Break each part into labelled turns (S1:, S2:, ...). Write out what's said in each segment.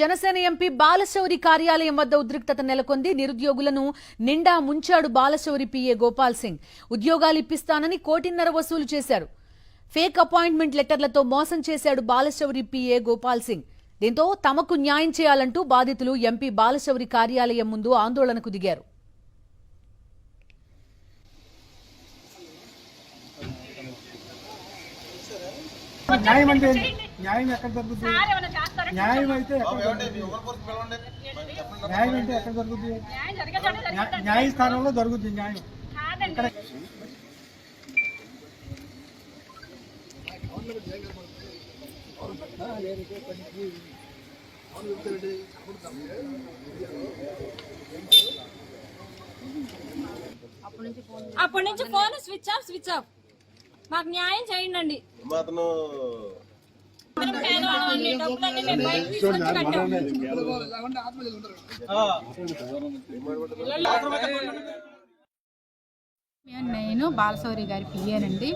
S1: Janasena MP Balashowry కార్యాలయం వద్ద ఉద్రిక్తత నెలకొంది. నిరుద్యోగులను నిండా ముంచాడు బాలశౌరి పిఏ గోపాల్ సింగ్. ఉద్యోగాలు ఇప్పిస్తానని 1.5 కోటి వసూలు చేశాడు. ఫేక్ అపాయింట్మెంట్ లెటర్లతో మోసం చేశాడు బాలశౌరి పిఏ గోపాల్ సింగ్. దీంతో తమకు న్యాయం చేయాలంటూ బాధితులు ఎంపీ బాలశౌరి కార్యాలయం ముందు ఆందోళనకు దిగారు.
S2: న్యాయం అంటే న్యాయం ఎక్కడ జరుగుతుంది? న్యాయం అయితే ఎక్కడ జరుగుతుంది? న్యాయస్థానంలో జరుగుతుంది న్యాయం.
S3: అప్పటి నుంచి ఫోన్ స్విచ్ ఆఫ్ మాకు న్యాయం చేయండి.
S4: నేను బాలశౌరి గారి పిఏనండి.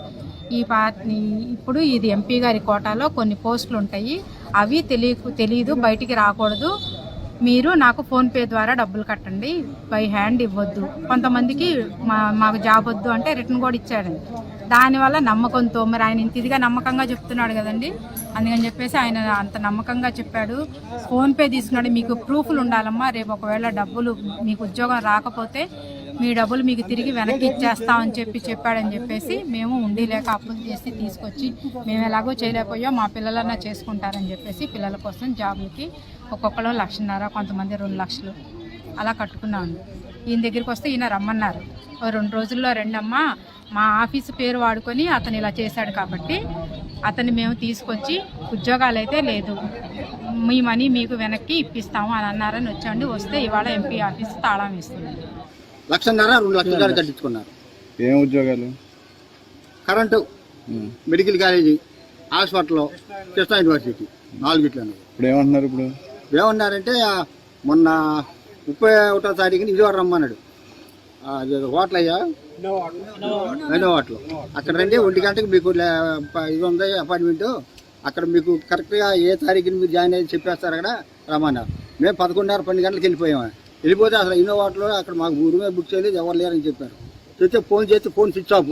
S4: ఈ పార్టీ ఇప్పుడు ఇది ఎంపీ గారి కోటాలో కొన్ని పోస్టులు ఉంటాయి. అవి తెలియదు, బయటికి రాకూడదు. మీరు నాకు ఫోన్పే ద్వారా డబ్బులు కట్టండి, బై హ్యాండ్ ఇవ్వద్దు. కొంతమందికి మాకు జాబ్ వద్దు అంటే రిటర్న్ కూడా ఇచ్చాడండి. దానివల్ల నమ్మకంతో మరి ఆయన ఇంత ఇదిగా నమ్మకంగా చెప్తున్నాడు కదండి, అందుకని చెప్పేసి ఆయన అంత నమ్మకంగా చెప్పాడు. ఫోన్పే తీసుకున్నాడు. మీకు ప్రూఫ్లు ఉండాలమ్మా, రేపు ఒకవేళ డబ్బులు మీకు ఉద్యోగం రాకపోతే మీ డబ్బులు మీకు తిరిగి వెనక్కి ఇచ్చేస్తామని చెప్పాడని చెప్పేసి మేము ఉండి లేక అప్పులు చేసి తీసుకొచ్చి మేము ఎలాగో చేయలేకపోయాం, మా పిల్లలన్నా చేసుకుంటారని చెప్పేసి పిల్లల కోసం జాబులకి ఒక్కొక్కరు 1,50,000, కొంతమంది 2 లక్షలు అలా కట్టుకున్నాము. ఈయన దగ్గరికి వస్తే ఈయన రమ్మన్నారు. 2 రోజుల్లో రెండమ్మా, మా ఆఫీసు పేరు వాడుకొని అతను ఇలా చేశాడు కాబట్టి అతన్ని మేము తీసుకొచ్చి ఉద్యోగాలు అయితే లేదు, మీ మనీ మీకు వెనక్కి ఇప్పిస్తాము అని అన్నారని వచ్చండి. వస్తే ఇవాళ ఎంపీ ఆఫీసు తాళం వేస్తుంది.
S5: 1,00,000, 2 లక్షలు కట్టించుకున్నారు.
S6: ఏం ఉద్యోగాలు?
S5: Current, medical college, hospital, Krishna university 4
S6: ఇప్పుడు ఏమంటున్నారు? ఇప్పుడు
S5: ఏమన్నారంటే మొన్న 31వ తారీఖుని విజయవాడ రమ్మన్నాడు. హోటల్ అయ్యా హోటల్, అక్కడ రండి 1 గంటకి మీకు ఇది ఉంది అపాయింట్మెంట్, అక్కడ మీకు కరెక్ట్గా ఏ తారీఖుని మీరు జాయిన్ అయ్యి చెప్పేస్తారు అక్కడ రమ్మన్నారు. మేము 11:30, 12 గంటలకు వెళ్ళిపోయాము. వెళ్ళిపోతే అసలు హోటల్లో అక్కడ మాకు రూమే బుక్ చేయలేదు, ఎవరు లేరని చెప్పారు. చెప్తే ఫోన్ చేస్తే ఫోన్ స్విచ్ ఆఫ్.